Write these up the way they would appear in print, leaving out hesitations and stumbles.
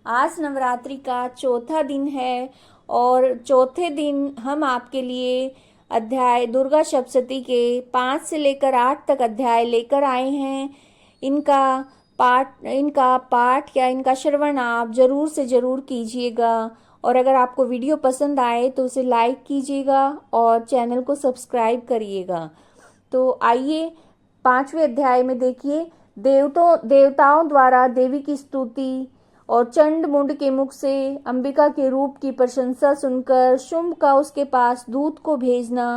आज नवरात्रि का चौथा दिन है और चौथे दिन हम आपके लिए अध्याय दुर्गा सप्तशती के 5 से लेकर 8 तक अध्याय लेकर आए हैं। इनका पाठ या इनका श्रवण आप जरूर से जरूर कीजिएगा और अगर आपको वीडियो पसंद आए तो उसे लाइक कीजिएगा और चैनल को सब्सक्राइब करिएगा। तो आइए 5वें अध्याय में देखिए। देवताओं द्वारा देवी की स्तुति और चंड मुंड के मुख से अंबिका के रूप की प्रशंसा सुनकर शुंभ का उसके पास दूत को भेजना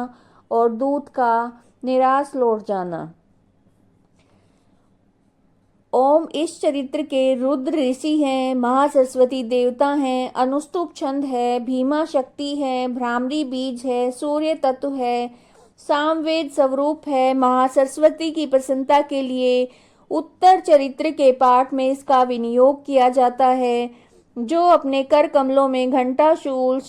और दूत का निराश लौट जाना। ओम इस चरित्र के रुद्र ऋषि हैं, महासरस्वती देवता हैं, अनुस्तुप छंद है, भीमा शक्ति है, भ्रामरी बीज है, सूर्य तत्व है, सामवेद स्वरूप है। महासरस्वती की प्रसन्नता के लिए उत्तर चरित्र के पाठ में इसका विनियोग किया जाता है। जो अपने कर कमलों में घंटा, शूल,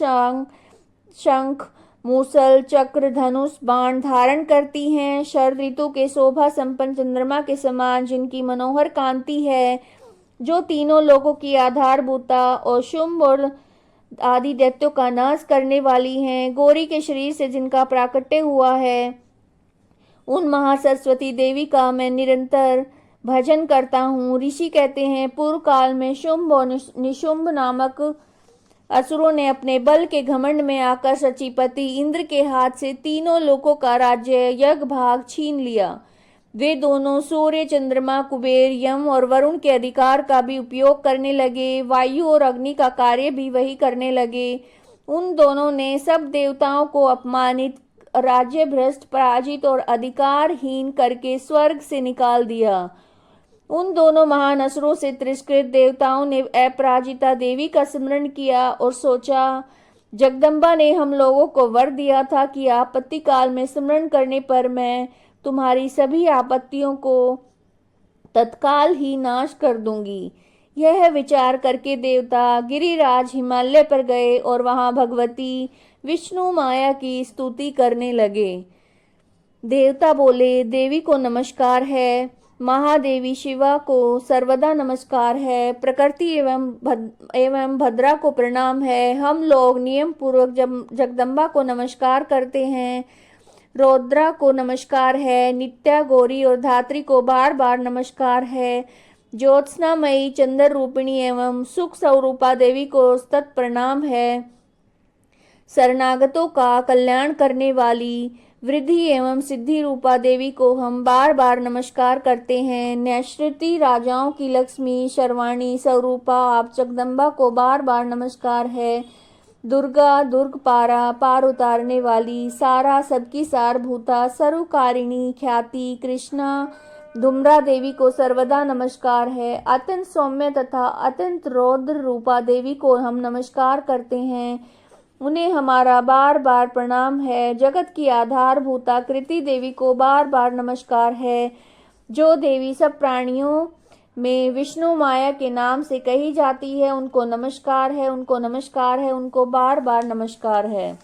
शंख, मूसल, चक्र, धनुष, बाण धारण करती हैं, शरद ऋतु के शोभा संपन्न चंद्रमा के समान जिनकी मनोहर कांति है, जो तीनों लोगों की आधारभूता और शुंभ और आदि दैत्यों का नाश करने वाली हैं, गौरी के शरीर से जिनका प्राकट्य हुआ है, उन महासरस्वती देवी का मैं निरंतर भजन करता हूँ। ऋषि कहते हैं, पूर्व काल में शुंभ और निशुंभ नामक असुरों ने अपने बल के घमंड में आकर सचीपति इंद्र के हाथ से तीनों लोकों का राज्य यज्ञ भाग छीन लिया। वे दोनों सूर्य, चंद्रमा, कुबेर, यम और वरुण के अधिकार का भी उपयोग करने लगे। वायु और अग्नि का कार्य भी वही करने लगे। उन दोनों ने सब देवताओं को अपमानित, राज्य भ्रष्ट, पराजित और अधिकारहीन करके स्वर्ग से निकाल दिया। उन दोनों महान असुरों से तिरस्कृत देवताओं ने अपराजिता देवी का स्मरण किया और सोचा, जगदम्बा ने हम लोगों को वर दिया था कि आपत्ति काल में स्मरण करने पर मैं तुम्हारी सभी आपत्तियों को तत्काल ही नाश कर दूंगी। यह विचार करके देवता गिरिराज हिमालय पर गए और वहां भगवती विष्णु माया की स्तुति करने लगे। देवता बोले, देवी को नमस्कार है, महादेवी शिवा को सर्वदा नमस्कार है, प्रकृति एवं भद्रा को प्रणाम है। हम लोग नियम पूर्वक जगदम्बा को नमस्कार करते हैं। रौद्रा को नमस्कार है, नित्या, गौरी और धात्री को बार बार नमस्कार है। ज्योत्सनामयी, चंद्र रूपिणी एवं सुख स्वरूपा देवी को सतत प्रणाम है। शरणागतों का कल्याण करने वाली वृद्धि एवं सिद्धि रूपा देवी को हम बार बार नमस्कार करते हैं। नैश्रुति, राजाओं की लक्ष्मी, शर्वाणी स्वरूपा आप जगदम्बा को बार बार नमस्कार है। दुर्गा, दुर्गपारा, पार उतारने वाली, सारा सबकी सारभूता, सर्वकारिणी, ख्याति, कृष्णा, धुम्रा देवी को सर्वदा नमस्कार है। अत्यंत सौम्य तथा अत्यंत रौद्र रूपा देवी को हम नमस्कार करते हैं, उन्हें हमारा बार बार प्रणाम है। जगत की आधारभूता कृति देवी को बार बार नमस्कार है। जो देवी सब प्राणियों में विष्णु माया के नाम से कही जाती है, उनको नमस्कार है, उनको नमस्कार है, उनको बार बार नमस्कार है।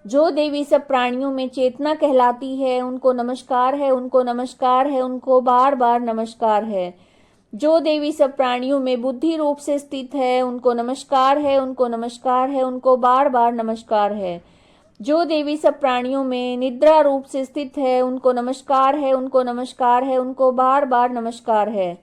जो देवी सब प्राणियों में चेतना कहलाती है, उनको नमस्कार है, उनको नमस्कार है, उनको बार बार नमस्कार है। जो देवी सब प्राणियों में बुद्धि रूप से स्थित है, उनको नमस्कार है, उनको नमस्कार है, उनको बार बार नमस्कार है। जो देवी सब प्राणियों में निद्रा रूप से स्थित है, उनको नमस्कार है, उनको नमस्कार है, उनको बार बार नमस्कार है।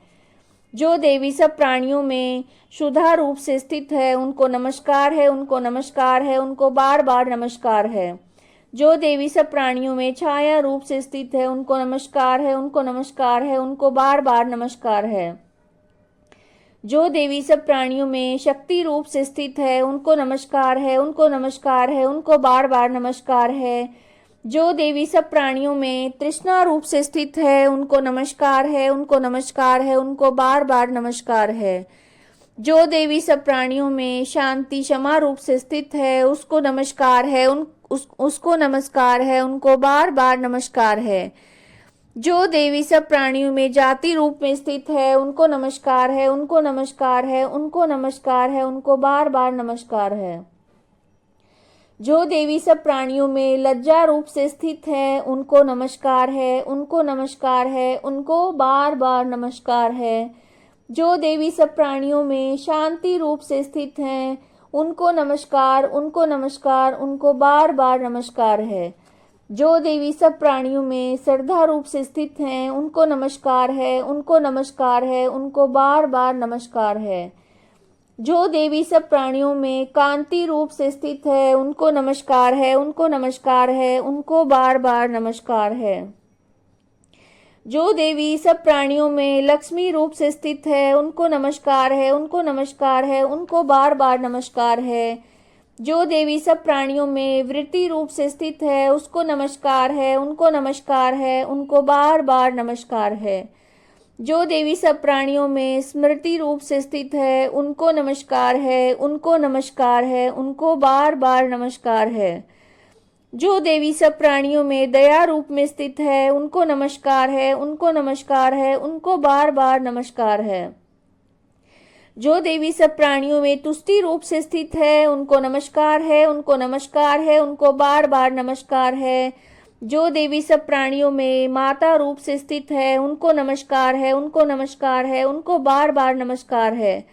जो देवी सब प्राणियों में शुद्धा रूप से स्थित है, उनको नमस्कार है, उनको नमस्कार है, उनको बार बार नमस्कार है। जो देवी सब प्राणियों में छाया रूप से स्थित है, उनको नमस्कार है, उनको नमस्कार है, उनको बार बार नमस्कार है। जो देवी सब प्राणियों में शक्ति रूप से स्थित है, उनको नमस्कार है, उनको नमस्कार है, उनको बार बार नमस्कार है। जो देवी सब प्राणियों में तृष्णा रूप से स्थित है, उनको नमस्कार है, उनको नमस्कार है, उनको बार बार नमस्कार है। जो देवी सब प्राणियों में शांति, क्षमा रूप से स्थित है, उसको नमस्कार है, उसको नमस्कार है, उनको बार बार नमस्कार है। जो देवी सब प्राणियों में जाति रूप में स्थित है, उनको नमस्कार है, उनको नमस्कार है, उनको नमस्कार है, उनको बार बार नमस्कार है। जो देवी सब प्राणियों में लज्जा रूप से स्थित है, उनको नमस्कार है, उनको नमस्कार है, उनको बार बार नमस्कार है। जो देवी सब प्राणियों में शांति रूप से स्थित हैं, उनको नमस्कार, उनको नमस्कार, उनको बार बार नमस्कार है। जो देवी सब प्राणियों में श्रद्धा रूप से स्थित हैं, उनको नमस्कार है, उनको नमस्कार है, उनको बार बार नमस्कार है। जो देवी सब प्राणियों में कांति रूप से स्थित है, उनको नमस्कार है, उनको नमस्कार है, उनको बार बार नमस्कार है। जो देवी सब प्राणियों में लक्ष्मी रूप से स्थित है, उनको नमस्कार है, उनको नमस्कार है, उनको बार बार नमस्कार है। जो देवी सब प्राणियों में वृत्ति रूप से स्थित है, उसको नमस्कार है, उनको नमस्कार है, उनको बार बार नमस्कार है। जो देवी सब प्राणियों में स्मृति रूप से स्थित है, उनको नमस्कार है, उनको नमस्कार है, उनको बार बार नमस्कार है। जो देवी सब प्राणियों में दया रूप में स्थित है, उनको नमस्कार है, उनको नमस्कार है, उनको बार बार नमस्कार है। जो देवी सब प्राणियों में तुष्टि रूप से स्थित है, उनको नमस्कार है, उनको नमस्कार है, उनको बार बार नमस्कार है। जो देवी सब प्राणियों में माता रूप से स्थित है, उनको नमस्कार है, उनको नमस्कार है, उनको बार बार नमस्कार है।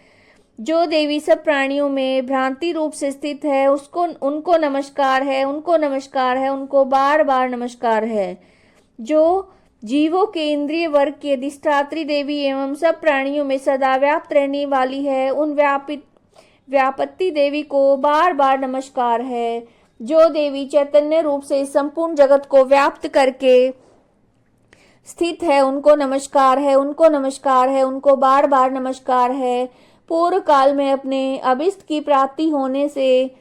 जो देवी सब प्राणियों में भ्रांति रूप से स्थित है, उनको नमस्कार है, उनको नमस्कार है, उनको बार बार नमस्कार है। जो जीवों के इंद्रिय वर्ग की अधिष्ठात्री देवी एवं सब प्राणियों में सदा व्याप्त रहने वाली है, उन व्यापत्ति देवी को बार बार नमस्कार है। जो देवी चैतन्य रूप से संपूर्ण जगत को व्याप्त करके स्थित है, उनको नमस्कार है, उनको नमस्कार है, उनको बार बार नमस्कार है। पूर्व काल में अपने अभिष्ट की प्राप्ति होने से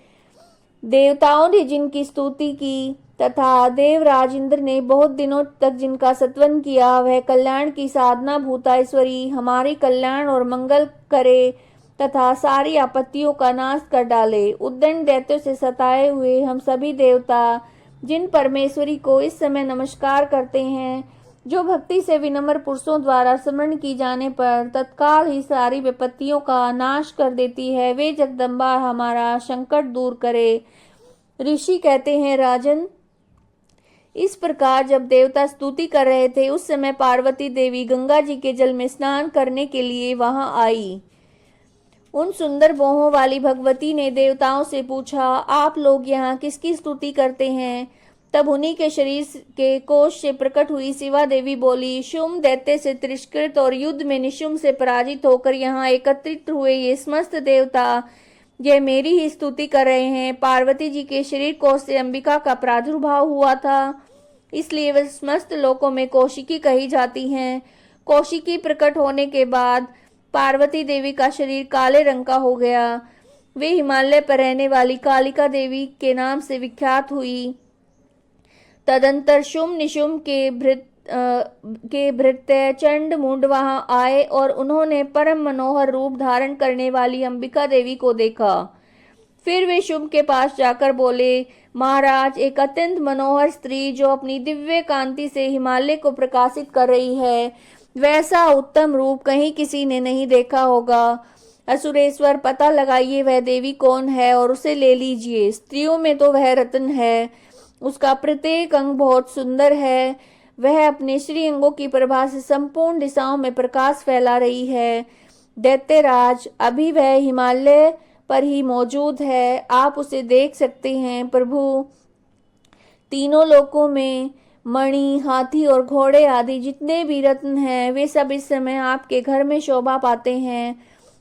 देवताओं ने जिनकी स्तुति की तथा देवराज इंद्र ने बहुत दिनों तक जिनका सत्वन किया, वह कल्याण की साधना भूताईश्वरी हमारी कल्याण और मंगल करे तथा सारी आपत्तियों का नाश कर डाले। उद्दंड दैत्यों से सताए हुए हम सभी देवता जिन परमेश्वरी को इस समय नमस्कार करते हैं, जो भक्ति से विनम्र पुरुषों द्वारा स्मरण की जाने पर तत्काल ही सारी विपत्तियों का नाश कर देती है, वे जगदम्बा हमारा संकट दूर करे। ऋषि कहते हैं, राजन, इस प्रकार जब देवता स्तुति कर रहे थे, उस समय पार्वती देवी गंगा जी के जल में स्नान करने के लिए वहां आई। उन सुंदर बोहों वाली भगवती ने देवताओं से पूछा, आप लोग यहाँ किसकी स्तुति करते हैं? तब उन्हीं के शरीर के कोश से प्रकट हुई शिवा देवी बोली, शुम्भ दैत्य से तिरस्कृत और युद्ध में निशुम्भ से पराजित होकर यहाँ एकत्रित हुए ये समस्त देवता ये मेरी ही स्तुति कर रहे हैं। पार्वती जी के शरीर कोश से अंबिका का प्रादुर्भाव हुआ था, इसलिए वे समस्त लोकों में कौशिकी कही जाती हैं। कौशिकी प्रकट होने के बाद पार्वती देवी का शरीर काले रंग का हो गया। वे हिमालय पर रहने वाली कालिका देवी के नाम से विख्यात हुई। तदंतर शुम्भ निशुम्भ के भृत्य चंड मुंड वहां आए और उन्होंने परम मनोहर रूप धारण करने वाली अंबिका देवी को देखा। फिर वे शुम्भ के पास जाकर बोले, महाराज, एक अत्यंत मनोहर स्त्री जो अपनी दिव्य कांति से हिमालय को प्रकाशित कर रही है, वैसा उत्तम रूप कहीं किसी ने नहीं देखा होगा। असुरेश्वर, पता लगाइए वह देवी कौन है और उसे ले लीजिए। स्त्रियों में तो वह रत्न है, उसका प्रत्येक अंग बहुत सुंदर है। वह अपने श्री अंगों की प्रभा से संपूर्ण दिशाओं में प्रकाश फैला रही है। दैत्यराज, अभी वह हिमालय पर ही मौजूद है, आप उसे देख सकते हैं। प्रभु, तीनों लोकों में मणि, हाथी और घोड़े आदि जितने भी रत्न हैं, वे सब इस समय आपके घर में शोभा पाते हैं।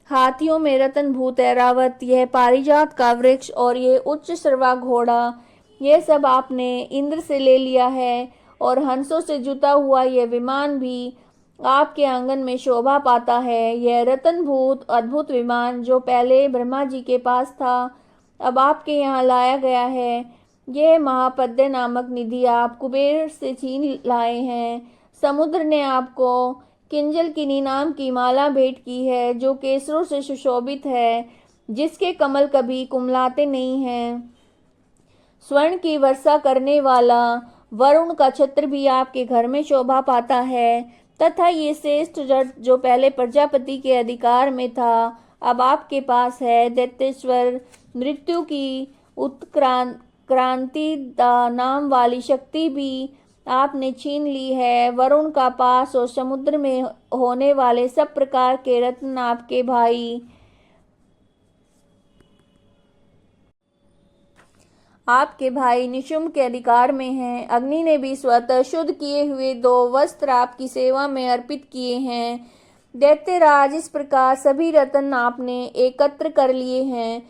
हाथियों में रत्न भूत ऐरावत, यह पारिजात का वृक्ष और ये उच्च श्रवा घोड़ा, यह सब आपने इंद्र से ले लिया है। और हंसों से जुता हुआ यह विमान भी आपके आंगन में शोभा पाता है। यह रत्नभूत अद्भुत विमान जो पहले ब्रह्मा जी के पास था, अब आपके यहाँ लाया गया है। यह महापद्य नामक निधि आप कुबेर से छीन लाए हैं। समुद्र ने आपको किंजल किनी नाम की माला भेंट की है, जो केसरों से सुशोभित है, जिसके कमल कभी कुमलाते नहीं हैं। स्वर्ण की वर्षा करने वाला वरुण का छत्र भी आपके घर में शोभा पाता है। तथा ये श्रेष्ठ जड़ जो पहले प्रजापति के अधिकार में था, अब आपके पास है। दैत्येश्वर, मृत्यु की उत्क्रांति नाम वाली शक्ति भी आपने छीन ली है। वरुण का पास और समुद्र में होने वाले सब प्रकार के रत्न आपके भाई निशुम्भ के अधिकार में हैं। अग्नि ने भी स्वतः शुद्ध किए हुए 2 वस्त्र आपकी सेवा में अर्पित किए हैं। दैत्यराज, इस प्रकार सभी रत्न आपने एकत्र कर लिए हैं।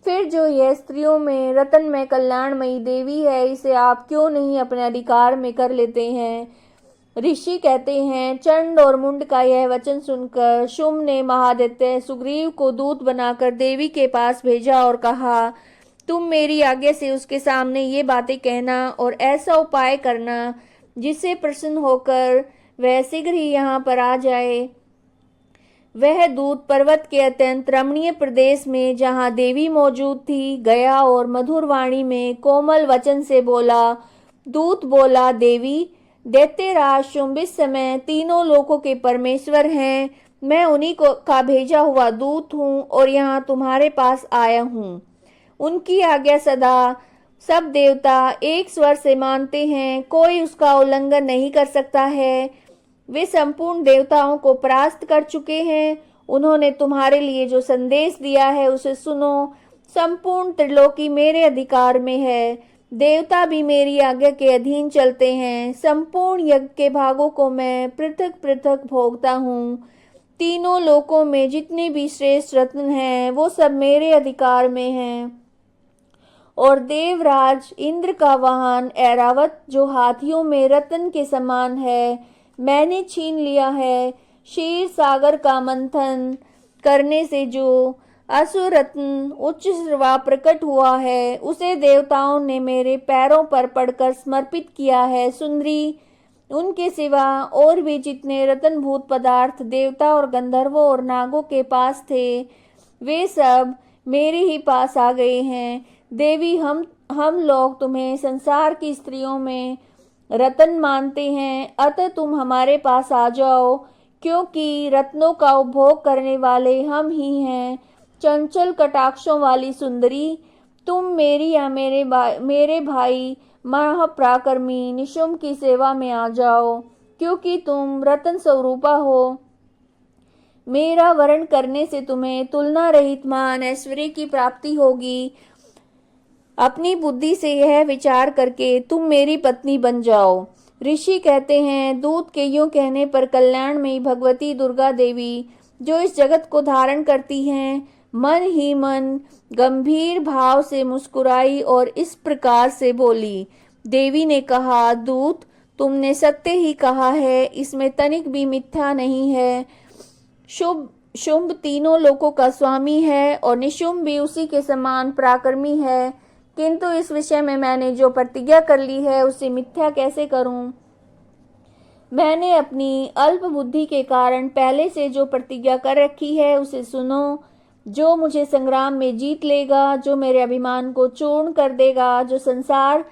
फिर जो यह स्त्रियों में रत्न में कल्याणमयी देवी है, इसे आप क्यों नहीं अपने अधिकार में कर लेते हैं। ऋषि कहते हैं, चंड और मुंड का यह वचन सुनकर शुम्भ ने महादैत्य सुग्रीव को दूत बनाकर देवी के पास भेजा और कहा, तुम मेरी आज्ञा से उसके सामने ये बातें कहना और ऐसा उपाय करना जिससे प्रसन्न होकर वह शीघ्र ही यहाँ पर आ जाए। वह दूत पर्वत के अत्यंत रमणीय प्रदेश में जहाँ देवी मौजूद थी गया और मधुर वाणी में कोमल वचन से बोला। दूत बोला, देवी, दैत्यराज शुम्भ इस समय तीनों लोकों के परमेश्वर हैं। मैं उन्हीं को का भेजा हुआ दूत हूँ और यहाँ तुम्हारे पास आया हूँ। उनकी आज्ञा सदा सब देवता एक स्वर से मानते हैं, कोई उसका उल्लंघन नहीं कर सकता है। वे संपूर्ण देवताओं को परास्त कर चुके हैं। उन्होंने तुम्हारे लिए जो संदेश दिया है उसे सुनो। संपूर्ण त्रिलोकी मेरे अधिकार में है। देवता भी मेरी आज्ञा के अधीन चलते हैं। संपूर्ण यज्ञ के भागों को मैं पृथक पृथक भोगता हूँ। तीनों लोकों में जितने भी श्रेष्ठ रत्न हैं वो सब मेरे अधिकार में हैं। और देवराज इंद्र का वाहन ऐरावत, जो हाथियों में रत्न के समान है, मैंने छीन लिया है। क्षीर सागर का मंथन करने से जो असुर रत्न उच्च श्रवा प्रकट हुआ है, उसे देवताओं ने मेरे पैरों पर पड़कर समर्पित किया है। सुंदरी, उनके सिवा और भी जितने रत्नभूत पदार्थ देवता और गंधर्वों और नागों के पास थे, वे सब मेरे ही पास आ गए हैं। देवी, हम लोग तुम्हें संसार की स्त्रियों में रत्न मानते हैं, अतः तुम हमारे पास आ जाओ, क्योंकि रत्नों का उपभोग करने वाले हम ही हैं। चंचल कटाक्षों वाली सुंदरी, तुम मेरी या मेरे भाई महापराक्रमी निशुम्भ की सेवा में आ जाओ, क्योंकि तुम रत्न स्वरूपा हो। मेरा वरण करने से तुम्हें तुलना रहित मान ऐश्वर्य की प्राप्ति होगी। अपनी बुद्धि से यह विचार करके तुम मेरी पत्नी बन जाओ। ऋषि कहते हैं, दूत के यूं कहने पर कल्याण में भगवती दुर्गा देवी, जो इस जगत को धारण करती हैं, मन ही मन गंभीर भाव से मुस्कुराई और इस प्रकार से बोली। देवी ने कहा, दूत, तुमने सत्य ही कहा है, इसमें तनिक भी मिथ्या नहीं है। शुम्भ तीनों लोकों का स्वामी है और निशुम्भ भी उसी के समान पराक्रमी है, किंतु इस विषय में मैंने जो प्रतिज्ञा कर ली है उसे मिथ्या कैसे करूं। मैंने अपनी अल्प बुद्धि के कारण पहले से जो प्रतिज्ञा कर रखी है उसे सुनो। जो मुझे संग्राम में जीत लेगा, जो मेरे अभिमान को चूर्ण कर देगा, जो संसार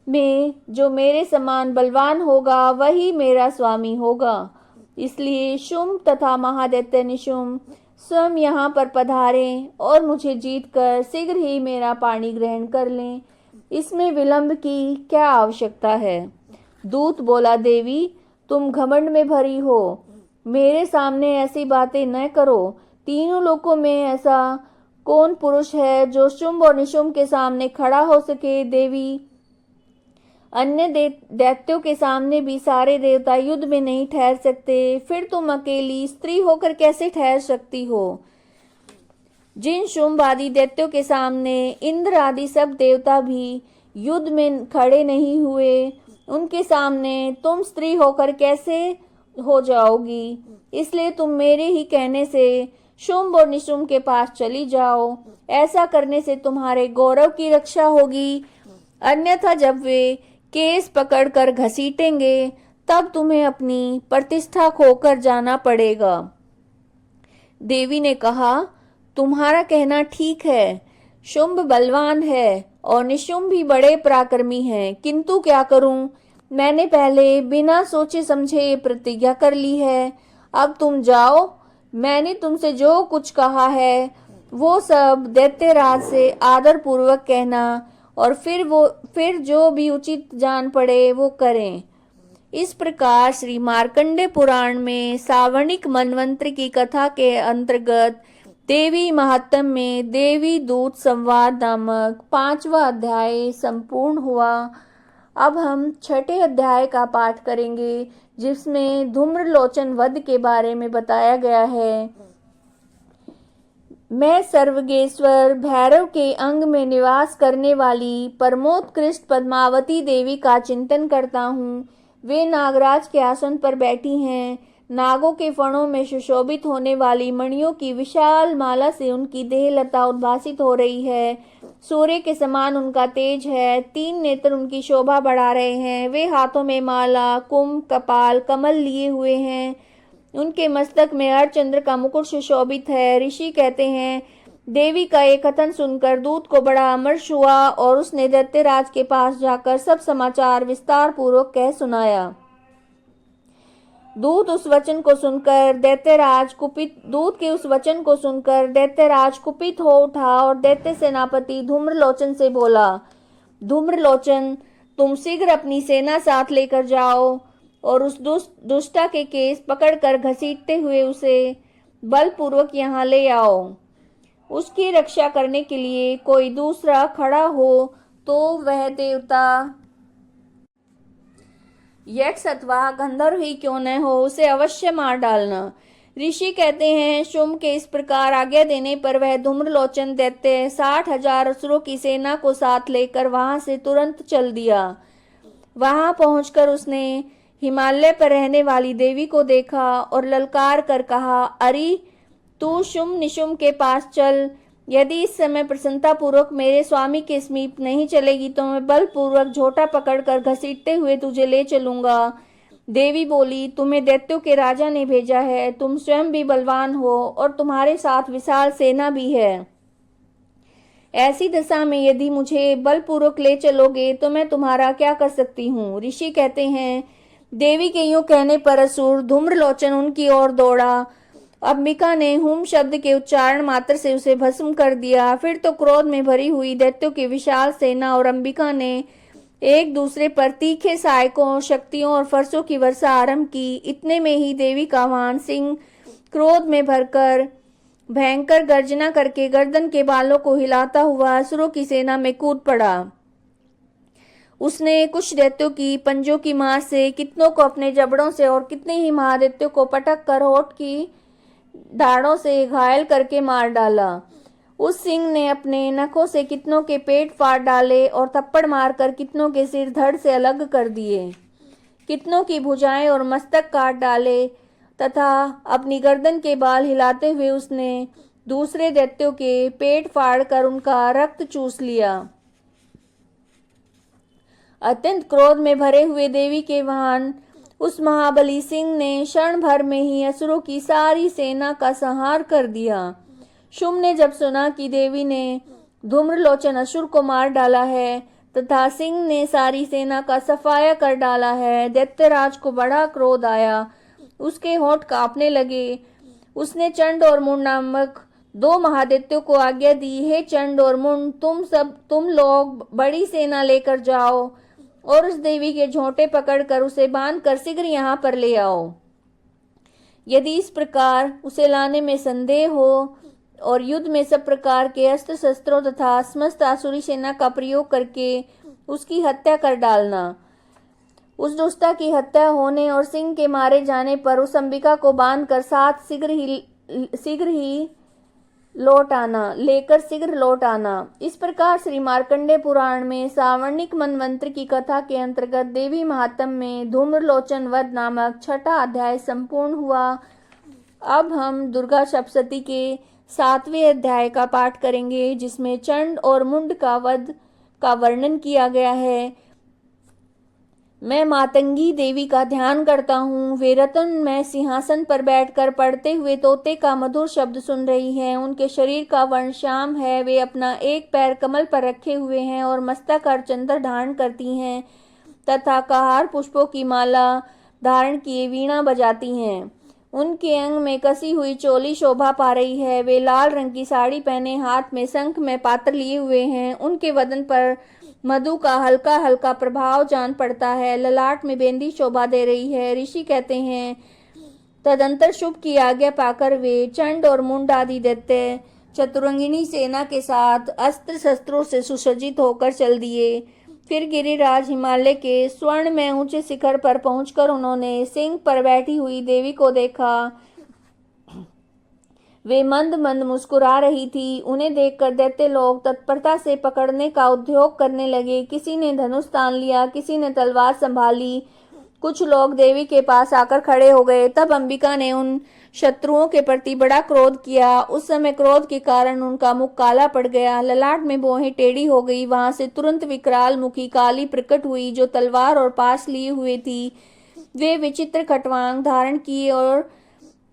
में जो मेरे समान बलवान होगा, वही मेरा स्वामी होगा। इसलिए शुम्भ तथा महादैत्य निशुम्भ स्वयं यहाँ पर पधारें और मुझे जीतकर शीघ्र ही मेरा पाणी ग्रहण कर लें। इसमें विलंब की क्या आवश्यकता है। दूत बोला, देवी, तुम घमंड में भरी हो, मेरे सामने ऐसी बातें न करो। तीनों लोकों में ऐसा कौन पुरुष है जो शुम्भ और निशुम्भ के सामने खड़ा हो सके। देवी, अन्य दैत्यों के सामने भी सारे देवता युद्ध में नहीं ठहर सकते, फिर तुम अकेली स्त्री होकर कैसे ठहर सकती हो। जिन शुम्भ आदि दैत्यों के सामने इंद्र आदि सब देवता भी युद्ध में खड़े नहीं हुए, उनके सामने तुम स्त्री होकर कैसे हो जाओगी। इसलिए तुम मेरे ही कहने से शुम्भ और निशुम्भ के पास चली जाओ। ऐसा करने से तुम्हारे गौरव की रक्षा होगी, अन्यथा जब वे केस पकड़कर घसीटेंगे तब तुम्हें अपनी प्रतिष्ठा खोकर जाना पड़ेगा। देवी ने कहा, तुम्हारा कहना ठीक है। शुम्भ बलवान है और निशुम्भ भी बड़े पराक्रमी हैं, किंतु क्या करूं, मैंने पहले बिना सोचे समझे ये प्रतिज्ञा कर ली है। अब तुम जाओ, मैंने तुमसे जो कुछ कहा है वो सब दैत्यराज से आदर पूर्वक कहना और फिर जो भी उचित जान पड़े वो करें। इस प्रकार श्री मार्कंडे पुराण में सावर्णिक मनवंतर की कथा के अंतर्गत देवी महात्म्य में देवी दूत संवाद नामक 5वां अध्याय संपूर्ण हुआ। अब हम 6ठे अध्याय का पाठ करेंगे, जिसमें धूम्रलोचन वध के बारे में बताया गया है। मैं सर्वगेश्वर भैरव के अंग में निवास करने वाली परमोत्कृष्ट पद्मावती देवी का चिंतन करता हूँ। वे नागराज के आसन पर बैठी हैं। नागों के फणों में सुशोभित होने वाली मणियों की विशाल माला से उनकी देहलता उद्भासित हो रही है। सूर्य के समान उनका तेज है। 3 नेत्र उनकी शोभा बढ़ा रहे हैं। वे हाथों में माला, कुंभ, कपाल, कमल लिए हुए हैं। उनके मस्तक में अर्धचंद्र का मुकुट सुशोभित है। ऋषि कहते हैं, देवी का एक कथन सुनकर दूत को बड़ा अमर्ष हुआ और उसने दैत्यराज के पास जाकर सब समाचार विस्तार पूर्वक कह सुनाया। दूत के उस वचन को सुनकर दैत्यराज कुपित हो उठा और दैत्य सेनापति धूम्रलोचन से बोला, धूम्रलोचन, तुम शीघ्र अपनी सेना साथ लेकर जाओ और उस दुष्टा के केस पकड़कर घसीटते हुए उसे बलपूर्वक यहाँ ले आओ। उसकी रक्षा करने के लिए कोई दूसरा खड़ा हो तो वह देवता, यक्ष अथवा गंधर्व ही क्यों न हो, उसे अवश्य मार डालना। ऋषि कहते हैं, शुंभ के इस प्रकार आज्ञा देने पर वह धूम्रलोचन दैत्य 60,000 असुरों की सेना को साथ लेकर वहां से तुरंत चल दिया। वहां पहुंचकर उसने हिमालय पर रहने वाली देवी को देखा और ललकार कर कहा, अरे तू शुंभ निशुंभ के पास चल। यदि इस समय प्रसन्नता पूर्वक मेरे स्वामी के समीप नहीं चलेगी तो मैं बलपूर्वक झोटा पकड़कर घसीटते हुए तुझे ले चलूंगा। देवी बोली, तुम्हें दैत्यों के राजा ने भेजा है। तुम स्वयं भी बलवान हो और तुम्हारे साथ विशाल सेना भी है। ऐसी दशा में यदि मुझे बलपूर्वक ले चलोगे तो मैं तुम्हारा क्या कर सकती हूँ। ऋषि कहते हैं, देवी के यूं कहने पर असुर धूम्रलोचन उनकी ओर दौड़ा। अंबिका ने हुम शब्द के उच्चारण मात्र से उसे भस्म कर दिया। फिर तो क्रोध में भरी हुई दैत्यों की विशाल सेना और अंबिका ने एक दूसरे पर तीखे सहायकों, शक्तियों और फरसों की वर्षा आरंभ की। इतने में ही देवी का वाहन सिंह क्रोध में भरकर भयंकर गर्जना करके गर्दन के बालों को हिलाता हुआ असुरों की सेना में कूद पड़ा। उसने कुछ दैत्यों की पंजों की मार से कितनों को अपने जबड़ों से और कितने ही महादैत्यों को पटक कर होठ की दाढ़ों से घायल करके मार डाला। उस सिंह ने अपने नखों से कितनों के पेट फाड़ डाले और थप्पड़ मारकर कितनों के सिर धड़ से अलग कर दिए। कितनों की भुजाएं और मस्तक काट डाले तथा अपनी गर्दन के बाल हिलाते हुए उसने दूसरे दैत्यों के पेट फाड़ कर उनका रक्त चूस लिया। अत्यंत क्रोध में भरे हुए देवी के वाहन उस महाबली सिंह ने क्षण भर में ही असुरों की सारी सेना का संहार कर दिया। शुंभ ने जब सुना कि देवी ने धूम्रलोचन असुर को मार डाला है तथा सिंह ने सारी सेना का सफाया कर डाला है, दैत्यराज को बड़ा क्रोध आया। उसके होंठ कांपने लगे। उसने चंड और मुंड नामक 2 महादैत्यों को आज्ञा दी, हे चंड और मुंड, तुम लोग बड़ी सेना लेकर जाओ और उस देवी के झोंटे पकड़कर उसे बांधकर शीघ्र यहाँ पर ले आओ। यदि इस प्रकार उसे लाने में संदेह हो और युद्ध में सब प्रकार के अस्त्र शस्त्रों तथा समस्त आसुरी सेना का प्रयोग करके उसकी हत्या कर डालना। उस दुष्टा की हत्या होने और सिंह के मारे जाने पर उस अंबिका को बांधकर साथ शीघ्र ही लौट आना। इस प्रकार श्री मार्कंडे पुराण में सावर्णिक मनवंतर की कथा के अंतर्गत देवी महात्म्य में धूम्रलोचन वध नामक 6ठा अध्याय संपूर्ण हुआ। अब हम दुर्गा सप्तशती के 7वें अध्याय का पाठ करेंगे, जिसमें चंड और मुंड का वध का वर्णन किया गया है। मैं मातंगी देवी का ध्यान करता हूँ। वे रत्नमय सिंहासन पर बैठकर पढ़ते हुए तोते का मधुर शब्द सुन रही हैं। उनके शरीर का वर्ण श्याम है। वे अपना एक पैर कमल पर रखे हुए हैं और मस्तक अर्धचंद्र धारण करती हैं तथा कहार पुष्पों की माला धारण किए वीणा बजाती हैं। उनके अंग में कसी हुई चोली शोभा पा रही है। वे लाल रंग की साड़ी पहने हाथ में शंख में पात्र लिए हुए हैं। उनके वदन पर मधु का हल्का हल्का प्रभाव जान पड़ता है। ललाट में बेंदी शोभा दे रही है। ऋषि कहते हैं, तदंतर शुभ की आज्ञा पाकर वे चंड और मुंड आदि दैत्य चतुरंगिनी सेना के साथ अस्त्र शस्त्रों से सुसज्जित होकर चल दिए। फिर गिरिराज हिमालय के स्वर्ण में ऊंचे शिखर पर पहुंचकर उन्होंने सिंह पर बैठी हुई देवी को देखा। वे मंद मंद मुस्कुरा रही थी। उन्हें देखकर दैत्य लोग तत्परता से पकड़ने का उद्योग करने लगे। किसी ने धनुष तान लिया, किसी ने तलवार संभाली। कुछ लोग देवी के पास आकर खड़े हो गए। तब अंबिका ने उन शत्रुओं के प्रति बड़ा क्रोध किया। उस समय क्रोध के कारण उनका मुख काला पड़ गया, ललाट में भौहें टेढ़ी हो गई। वहां से तुरंत विकराल मुखी काली प्रकट हुई, जो तलवार और पास लिए हुए थी। वे विचित्र खटवांग धारण किए और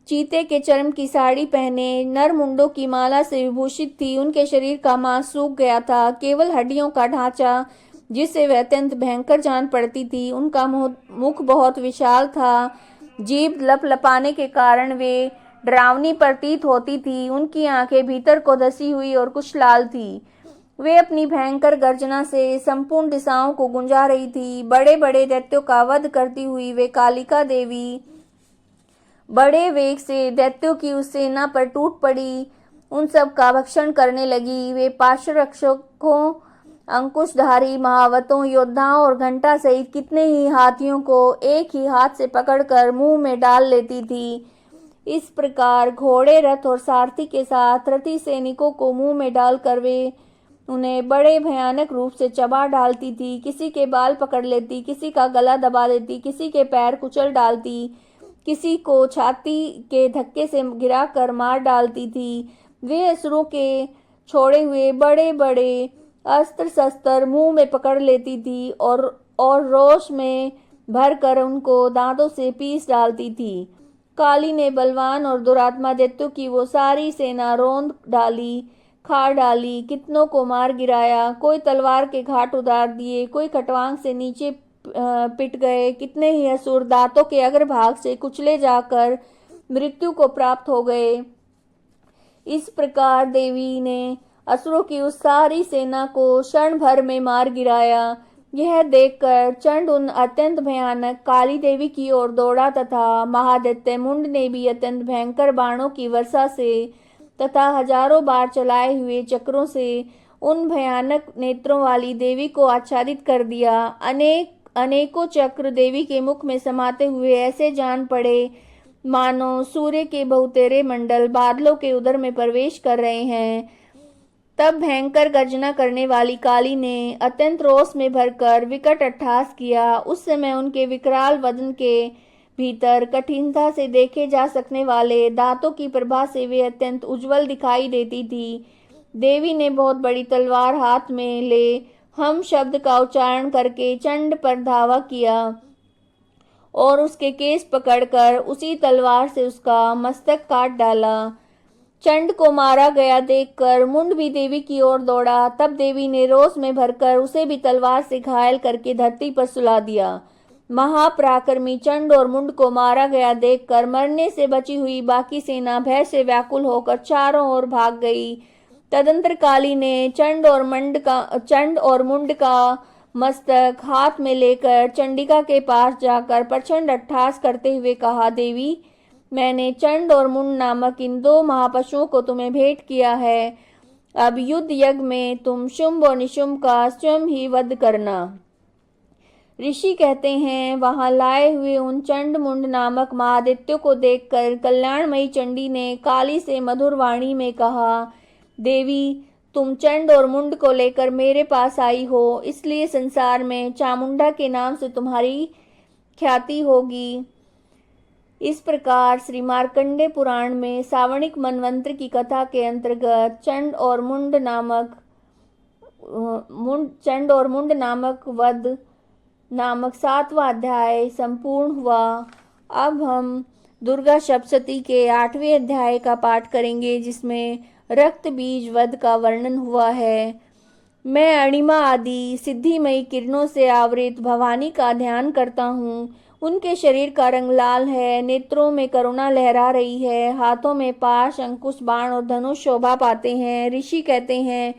चीते के चर्म की साड़ी पहने नर मुंडों की माला से विभूषित थी। उनके शरीर का मांस सूख गया था, केवल हड्डियों का ढांचा जिससे वह अत्यंत भयंकर जान पड़ती थी। उनका मुख बहुत विशाल था, जीभ लपलपाने के कारण वे डरावनी प्रतीत होती थी। उनकी आंखें भीतर को धसी हुई और कुछ लाल थी। वे अपनी भयंकर गर्जना से संपूर्ण दिशाओं को गुंजा रही थी। बड़े बड़े दैत्यों का वध करती हुई वे कालिका देवी बड़े वेग से दैत्यों की उस सेना पर टूट पड़ी, उन सब का भक्षण करने लगी। वे पार्श्वरक्षकों, अंकुशधारी महावतों, योद्धाओं और घंटा सहित कितने ही हाथियों को एक ही हाथ से पकड़कर मुंह में डाल लेती थी। इस प्रकार घोड़े, रथ और सारथी के साथ रथी सैनिकों को मुंह में डालकर वे उन्हें बड़े भयानक रूप से चबा डालती थी। किसी के बाल पकड़ लेती, किसी का गला दबा देती, किसी के पैर कुचल डालती, किसी को छाती के धक्के से गिराकर मार डालती थी। वे असुरों के छोड़े हुए बड़े बड़े अस्त्र शस्त्र मुंह में पकड़ लेती थी और रोष में भरकर उनको दांतों से पीस डालती थी। काली ने बलवान और दुरात्मा दैत्यों की वो सारी सेना रौंद डाली, खा डाली, कितनों को मार गिराया। कोई तलवार के घाट उतार दिए, कोई खटवांग से नीचे पिट गए। कितने ही असुर दांतों के अग्रभाग से कुचले जाकर मृत्यु को प्राप्त हो गए। इस प्रकार देवी ने असुरों की उस सारी सेना को क्षण भर में मार गिराया। यह देखकर चंड उन अत्यंत भयानक काली देवी की ओर दौड़ा तथा महादैत्य मुंड ने भी अत्यंत भयंकर बाणों की वर्षा से तथा हजारों बार चलाए हुए चक्रों से उन भयानक नेत्रों वाली देवी को आच्छादित कर दिया। अनेकों चक्र देवी के मुख में समाते हुए ऐसे जान पड़े मानो सूर्य के बहुतेरे मंडल बादलों के उदर में प्रवेश कर रहे हैं। तब भयंकर गर्जना करने वाली काली ने अत्यंत रोष में भरकर विकट अट्टहास किया। उस समय उनके विकराल वदन के भीतर कठिनता से देखे जा सकने वाले दांतों की प्रभा से वे अत्यंत उज्जवल दिखाई देती थी। देवी ने बहुत बड़ी तलवार हाथ में ले हम शब्द का उच्चारण करके चंड पर धावा किया और उसके केस पकड़कर उसी तलवार से उसका मस्तक काट डाला। चंड को मारा गया देखकर मुंड भी देवी की ओर दौड़ा। तब देवी ने रोष में भरकर उसे भी तलवार से घायल करके धरती पर सुला दिया। महापराक्रमी चंड और मुंड को मारा गया देखकर मरने से बची हुई बाकी सेना भय से व्याकुल होकर चारों ओर भाग गई। तदंतर काली ने चंड और मुंड का मस्तक हाथ में लेकर चंडिका के पास जाकर प्रचंड अट्टहास करते हुए कहा, देवी, मैंने चंड और मुंड नामक इन दो महापशुओं को तुम्हें भेंट किया है। अब युद्ध यज्ञ में तुम शुंभ और निशुंभ का स्वयं ही वध करना। ऋषि कहते हैं, वहां लाए हुए उन चंड मुंड नामक महादित्यों को देखकर कल्याणमयी चंडी ने काली से मधुर वाणी में कहा, देवी, तुम चंड और मुंड को लेकर मेरे पास आई हो, इसलिए संसार में चामुंडा के नाम से तुम्हारी ख्याति होगी। इस प्रकार श्री मार्कंडे पुराण में सावणिक मनवंतर की कथा के अंतर्गत चंड और मुंड नामक वध नामक 7वां अध्याय संपूर्ण हुआ। अब हम दुर्गा सप्तशती के 8वें अध्याय का पाठ करेंगे, जिसमें रक्त बीज वध का वर्णन हुआ है। मैं अणिमा आदि सिद्धिमयी किरणों से आवृत भवानी का ध्यान करता हूँ। उनके शरीर का रंग लाल है, नेत्रों में करुणा लहरा रही है, हाथों में पाश, अंकुश, बाण और धनुष शोभा पाते हैं। ऋषि कहते हैं,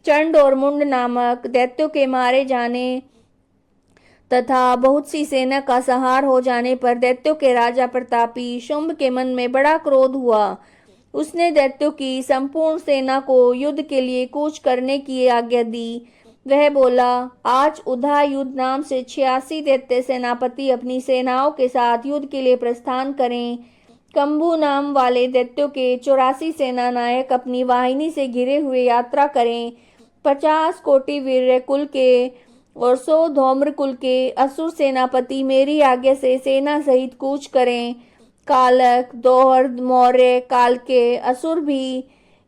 चंड और मुंड नामक दैत्यों के मारे जाने तथा बहुत सी सेना का संहार हो जाने पर दैत्यों के राजा प्रतापी शुंभ के मन में बड़ा क्रोध हुआ। उसने दैत्यों की संपूर्ण सेना को युद्ध के लिए कूच करने की आज्ञा दी। वह बोला, आज उधा युद्ध नाम से 86 दैत्य सेनापति अपनी सेनाओं के साथ युद्ध के लिए प्रस्थान करें। कंबू नाम वाले दैत्यों के 84 सेना नायक अपनी वाहिनी से घिरे हुए यात्रा करें। 50 कोटि वीर्य कुल के और 100 धौम्र कुल के असुर सेनापति मेरी आज्ञा से सेना सहित कूच करें। कालक, दोहर्द, मौर्य, काल के असुर भी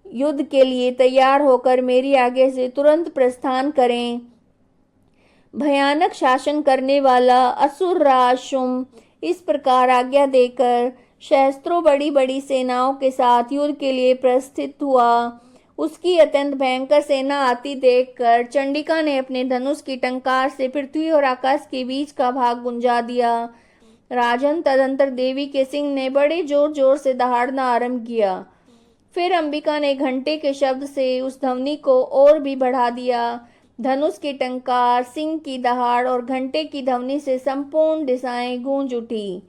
युद्ध के लिए तैयार होकर मेरी आज्ञा से तुरंत प्रस्थान करें। भयानक शासन करने वाला असुर राज शुंभ इस प्रकार आज्ञा देकर सहस्त्रों बड़ी बड़ी सेनाओं के साथ युद्ध के लिए प्रस्थित हुआ। उसकी अत्यंत भयंकर सेना आती देखकर चंडिका ने अपने धनुष की टंकार से पृथ्वी और आकाश के बीच का भाग गुंजा दिया। राजन, तदंतर देवी के सिंह ने बड़े जोर जोर से दहाड़ना आरंभ किया। फिर अंबिका ने घंटे के शब्द से उस ध्वनि को और भी बढ़ा दिया। धनुष की टंकार, सिंह की दहाड़ और घंटे की ध्वनि से संपूर्ण दिशाएं गूंज उठी।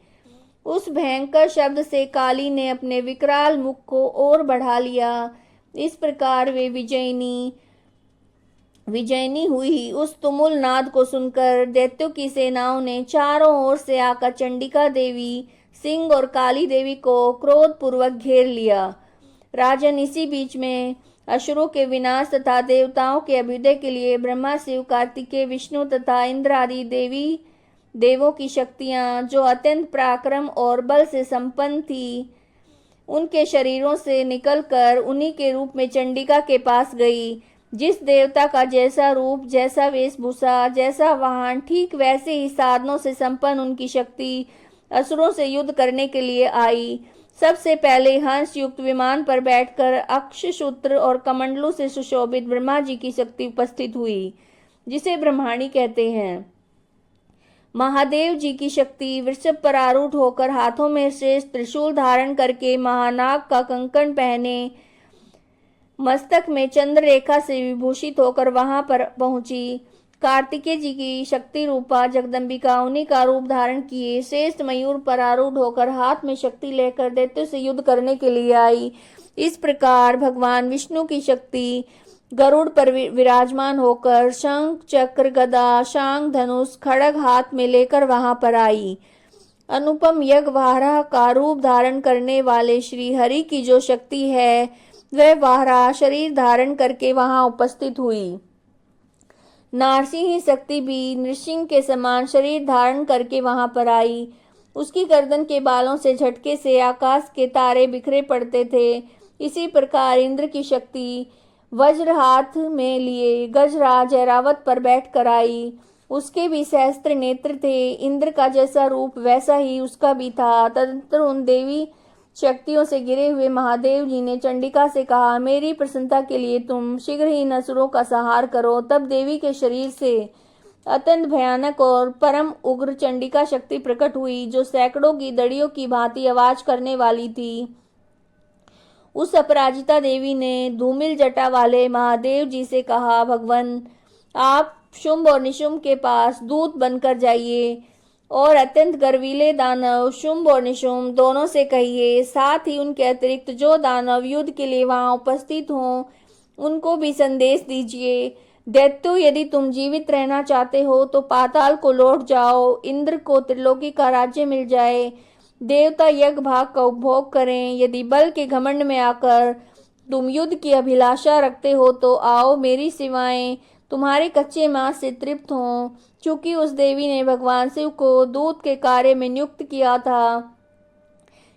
उस भयंकर शब्द से काली ने अपने विकराल मुख को और बढ़ा लिया। इस प्रकार वे विजयनी हुई। उस तुमुल नाद को सुनकर दैत्यों की सेनाओं ने चारों ओर से आकर चंडिका देवी, सिंह और काली देवी को क्रोध पूर्वक घेर लिया। राजन, इसी बीच में असुरों के विनाश तथा देवताओं के अभ्युदय के लिए ब्रह्मा, शिव, कार्तिकेय, विष्णु तथा इंद्र आदि देवों की शक्तियां जो अत्यंत पराक्रम और बल से संपन्न थी, उनके शरीरों से निकलकर उन्हीं के रूप में चंडिका के पास गई। जिस देवता का जैसा रूप, जैसा वेशभूषा, जैसा वाहन, ठीक वैसे ही साधनों से संपन्न उनकी शक्ति असुरों से युद्ध करने के लिए आई। सबसे पहले हंस युक्त विमान पर बैठकर अक्षसूत्र और कमंडलों से सुशोभित ब्रह्मा जी की शक्ति उपस्थित हुई, जिसे ब्रह्माणी कहते हैं। महादेव जी की शक्ति वृषभ पर आरूढ़ होकर हाथों में श्रेष्ठ त्रिशूल धारण करके महानाग का कंकण पहने, मस्तक में चंद्र रेखा से विभूषित होकर वहां पर पहुंची। कार्तिकेय जी की शक्ति रूपा जगदम्बिका उन्हीं का रूप धारण किए श्रेष्ठ मयूर पर आरूढ़ होकर हाथ में शक्ति लेकर दैत्यों से युद्ध करने के लिए आई। इस प्रकार भगवान विष्णु की शक्ति गरुड़ पर विराजमान होकर शंख, चक्र, गदा, शांग, धनुष, खड़ग हाथ में लेकर वहां पर आई। अनुपम यज्ञ वाराह का रूप धारण करने वाले श्री हरि की जो शक्ति है, वह वाराह शरीर धारण करके वहां उपस्थित हुई। नारसिंह शक्ति भी नृसिंह के समान शरीर धारण करके वहां पर आई। उसकी गर्दन के बालों से झटके से आकाश के तारे बिखरे पड़ते थे। इसी प्रकार इंद्र की शक्ति वज्र हाथ में लिए गजराज ऐरावत पर बैठ कर आई। उसके भी सहस्त्र नेत्र थे। इंद्र का जैसा रूप वैसा ही उसका भी था। तदंतर उन देवी शक्तियों से घिरे हुए महादेव जी ने चंडिका से कहा, मेरी प्रसन्नता के लिए तुम शीघ्र ही इन असुरों का संहार करो। तब देवी के शरीर से अत्यंत भयानक और परम उग्र चंडिका शक्ति प्रकट हुई, जो सैकड़ों की दड़ियों की भांति आवाज करने वाली थी। उस अपराजिता देवी ने धूमिल जटा वाले महादेव जी से कहा, भगवान, आप शुंभ और निशुंभ के पास दूत बनकर जाइए और अत्यंत गर्वीले दानव शुंभ और निशुंभ दोनों से कहिए, साथ ही उनके अतिरिक्त जो दानव युद्ध के लिए वहां उपस्थित हों, उनको भी संदेश दीजिए। दैत्यो, यदि तुम जीवित रहना चाहते हो तो पाताल को लौट जाओ। इंद्र को त्रिलोकी का राज्य मिल जाए। देवता यज्ञ भाग का उपभोग करें। यदि बल के घमंड में आकर तुम युद्ध की अभिलाषा रखते हो तो आओ, मेरी सेवाएं तुम्हारे कच्चे मांस से तृप्त हों। चूंकि उस देवी ने भगवान शिव को दूत के कार्य में नियुक्त किया था,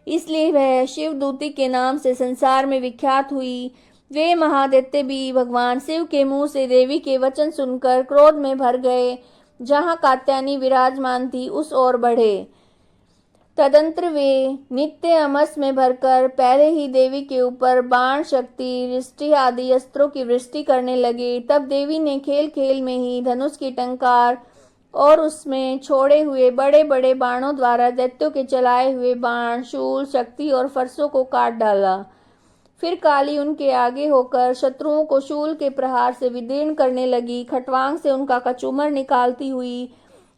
इसलिए वह शिवदूती के नाम से संसार में विख्यात हुई। वे महादैत्य भी भगवान शिव के मुंह से देवी के वचन सुनकर क्रोध में भर गए। जहां कात्यायनी विराजमान थी उस ओर बढ़े। तदंतर वे नित्य अमस में भरकर पहले ही देवी के ऊपर बाण, शक्ति, रिष्टि आदि अस्त्रों की वृष्टि करने लगे। तब देवी ने खेल खेल में ही धनुष की टंकार और उसमें छोड़े हुए बड़े बड़े बाणों द्वारा दैत्यों के चलाए हुए बाण, शूल, शक्ति और फरसों को काट डाला। फिर काली उनके आगे होकर शत्रुओं को शूल के प्रहार से विदीर्ण करने लगी। खटवांग से उनका कचूमर निकालती हुई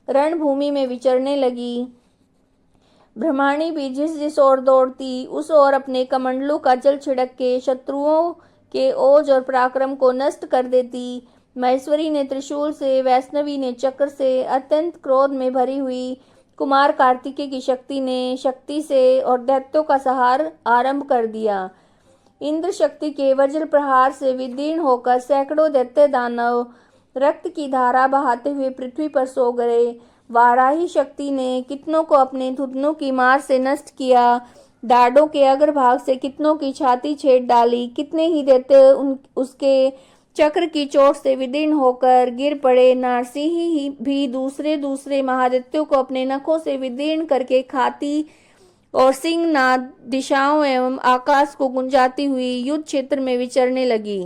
रणभूमि में विचरने लगी। ब्रह्माणी भी जिस जिस ओर दौड़ती उस ओर अपने कमंडलू का जल छिड़क के शत्रुओं के ओज और पराक्रम को नष्ट कर देती। महेश्वरी ने त्रिशूल से, वैष्णवी ने चक्र से, अत्यंत क्रोध में भरी हुई कुमार कार्तिकेय की शक्ति से और दैत्यों का संहार आरंभ कर दिया। इंद्र शक्ति के वज्र प्रहार से विदीर्ण होकर सैकड़ों दैत्य दानव रक्त की धारा बहाते हुए पृथ्वी पर सो गए। वाराही शक्ति ने कितनों को अपने धुतनों की मार से नष्ट किया। दाढ़ों के अग्रभाग से कितनों की छाती छेद डाली। कितने ही दैत्य उसके चक्र की चोट से विदीर्ण होकर गिर पड़े। नारसिंह ही भी दूसरे दूसरे महादैत्यों को अपने नखों से विदीर्ण करके खाती और सिंहनाद दिशाओं एवं आकाश को गुंजाती हुई युद्ध क्षेत्र में विचरने लगी।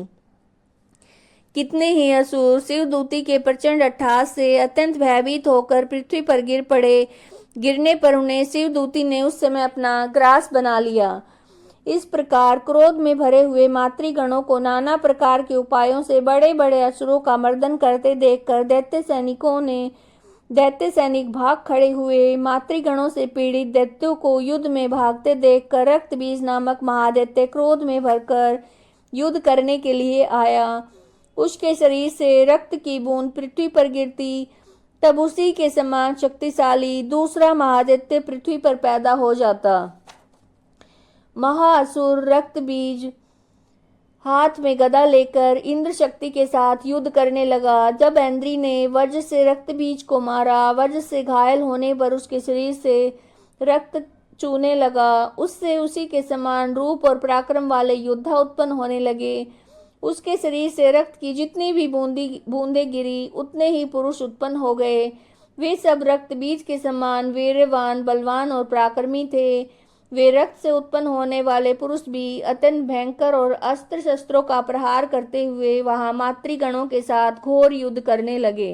कितने ही असुर शिवदूती के प्रचंड अट्टहास से अत्यंत भयभीत होकर पृथ्वी पर गिर पड़े। गिरने पर उन्हें शिवदूती ने उस समय अपना ग्रास बना लिया। इस प्रकार क्रोध में भरे हुए मातृगणों को नाना प्रकार के उपायों से बड़े बड़े असुरों का मर्दन करते देखकर दैत्य सैनिक भाग खड़े हुए। मातृगणों से पीड़ित दैत्यों को युद्ध में भागते देखकर रक्तबीज नामक महादैत्य क्रोध में भरकर युद्ध करने के लिए आया। उसके शरीर से रक्त की बूंद पृथ्वी पर गिरती, तब उसी के समान शक्तिशाली दूसरा महादैत्य पृथ्वी पर पैदा हो जाता। महाअसुर रक्तबीज हाथ में गदा लेकर इंद्र शक्ति के साथ युद्ध करने लगा। जब ऐन्द्री ने वज्र से रक्तबीज को मारा, वज्र से घायल होने पर उसके शरीर से रक्त चूने लगा। उससे उसी के समान रूप और पराक्रम वाले योद्धा उत्पन्न होने लगे। उसके शरीर से रक्त की जितनी भी बूंदें गिरी, उतने ही पुरुष उत्पन्न हो गए। वे सब रक्त बीज के समान वीर्यवान, बलवान और पराक्रमी थे। वे रक्त से उत्पन्न होने वाले पुरुष भी अत्यंत भयंकर और अस्त्र शस्त्रों का प्रहार करते हुए वहां मातृगणों के साथ घोर युद्ध करने लगे।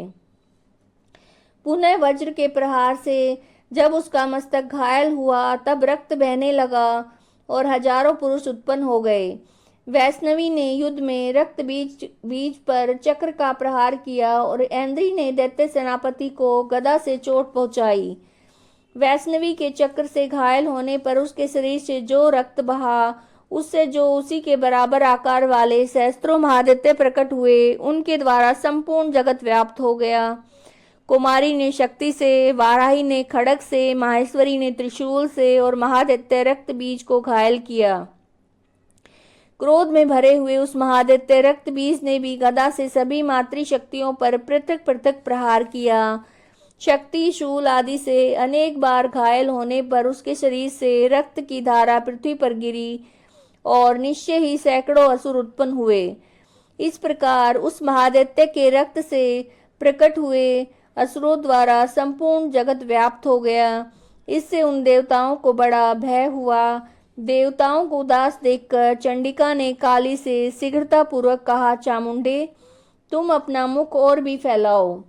पुनः वज्र के प्रहार से जब उसका मस्तक घायल हुआ, तब रक्त बहने लगा और हजारों पुरुष उत्पन्न हो गए। वैष्णवी ने युद्ध में रक्त बीज पर चक्र का प्रहार किया और ऐन्द्री ने दैत्य सेनापति को गदा से चोट पहुंचाई। वैष्णवी के चक्र से घायल होने पर उसके शरीर से जो रक्त बहा, उससे जो उसी के बराबर आकार वाले सहस्त्रों महादैत्य प्रकट हुए, उनके द्वारा संपूर्ण जगत व्याप्त हो गया। कुमारी ने शक्ति से, वाराही ने खड्ग से, माहेश्वरी ने त्रिशूल से और महादैत्य रक्त बीज को घायल किया। क्रोध में भरे हुए उस महादैत्य रक्त बीज ने भी गदा से सभी मातृशक्तियों पर पृथक पृथक प्रहार किया। शक्ति, शूल आदि से अनेक बार घायल होने पर उसके शरीर से रक्त की धारा पृथ्वी पर गिरी और निश्चय ही सैकड़ों असुर उत्पन्न हुए। इस प्रकार उस महादैत्य के रक्त से प्रकट हुए असुरों द्वारा संपूर्ण जगत व्याप्त हो गया। इससे उन देवताओं को बड़ा भय हुआ। देवताओं को उदास देखकर चंडिका ने काली से शीघ्रता पूर्वक कहा, चामुंडे, तुम अपना मुख और भी फैलाओ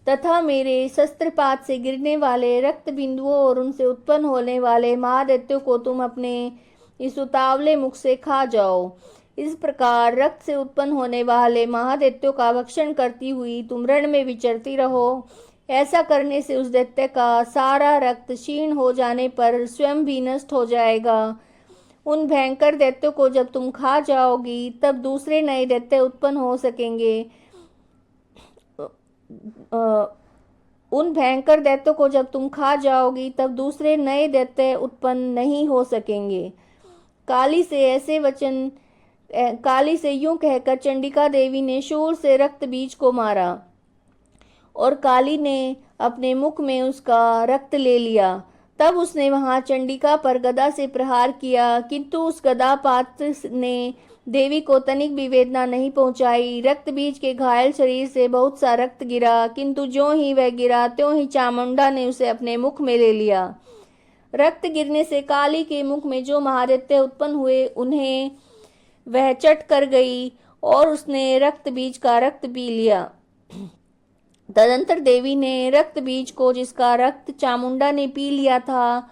तथा मेरे शस्त्रपात से गिरने वाले रक्त बिंदुओं और उनसे उत्पन्न होने वाले महादैत्यों को तुम अपने इस उतावले मुख से खा जाओ। इस प्रकार रक्त से उत्पन्न होने वाले महादैत्यों का भक्षण करती हुई तुम रण में विचरती रहो। ऐसा करने से उस दैत्य का सारा रक्त क्षीण हो जाने पर स्वयं भी नष्ट हो जाएगा। उन भयंकर दैत्यों को जब तुम खा जाओगी, तब दूसरे नए दैत्य उत्पन्न हो सकेंगे। उन भयंकर दैत्यों को जब तुम खा जाओगी, तब दूसरे नए दैत्य उत्पन्न नहीं हो सकेंगे। काली से यूं कहकर चंडिका देवी ने शूल से रक्त बीज को मारा और काली ने अपने मुख में उसका रक्त ले लिया। तब उसने वहां चंडिका पर गदा से प्रहार किया, किंतु उस गदा पात्र ने देवी को तनिक भी वेदना नहीं पहुंचाई। रक्त बीज के घायल शरीर से बहुत सा रक्त गिरा, किंतु ज्यों ही वह गिरा त्यों ही चामुंडा ने उसे अपने मुख में ले लिया। रक्त गिरने से काली के मुख में जो महादैत्य उत्पन्न हुए, उन्हें वह चट कर गई और उसने रक्त बीज का रक्त पी लिया। तदंतर देवी ने रक्त बीज को, जिसका रक्त चामुंडा ने पी लिया था,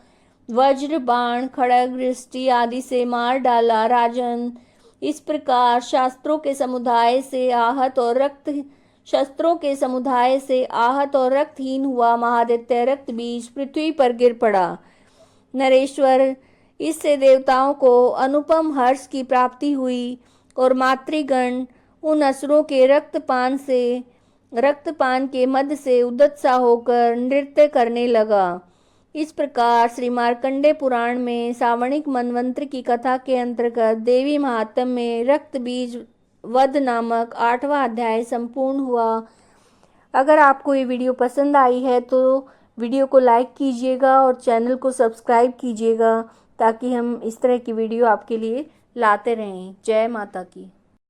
वज्र बाण खड़ग दृष्टि आदि से मार डाला। राजन, इस प्रकार शस्त्रों के समुदाय से आहत और रक्तहीन हुआ महादित्य रक्त बीज पृथ्वी पर गिर पड़ा। नरेश्वर, इससे देवताओं को अनुपम हर्ष की प्राप्ति हुई और मातृगण उन असुरों के रक्तपान के मद से उद्दत्सा होकर नृत्य करने लगा। इस प्रकार श्री मार्कंडेय पुराण में सावर्णिक मनवंतर की कथा के अंतर्गत देवी महात्म्य में रक्त बीज वध नामक 8वां अध्याय संपूर्ण हुआ। अगर आपको ये वीडियो पसंद आई है तो वीडियो को लाइक कीजिएगा और चैनल को सब्सक्राइब कीजिएगा ताकि हम इस तरह की वीडियो आपके लिए लाते रहें। जय माता की।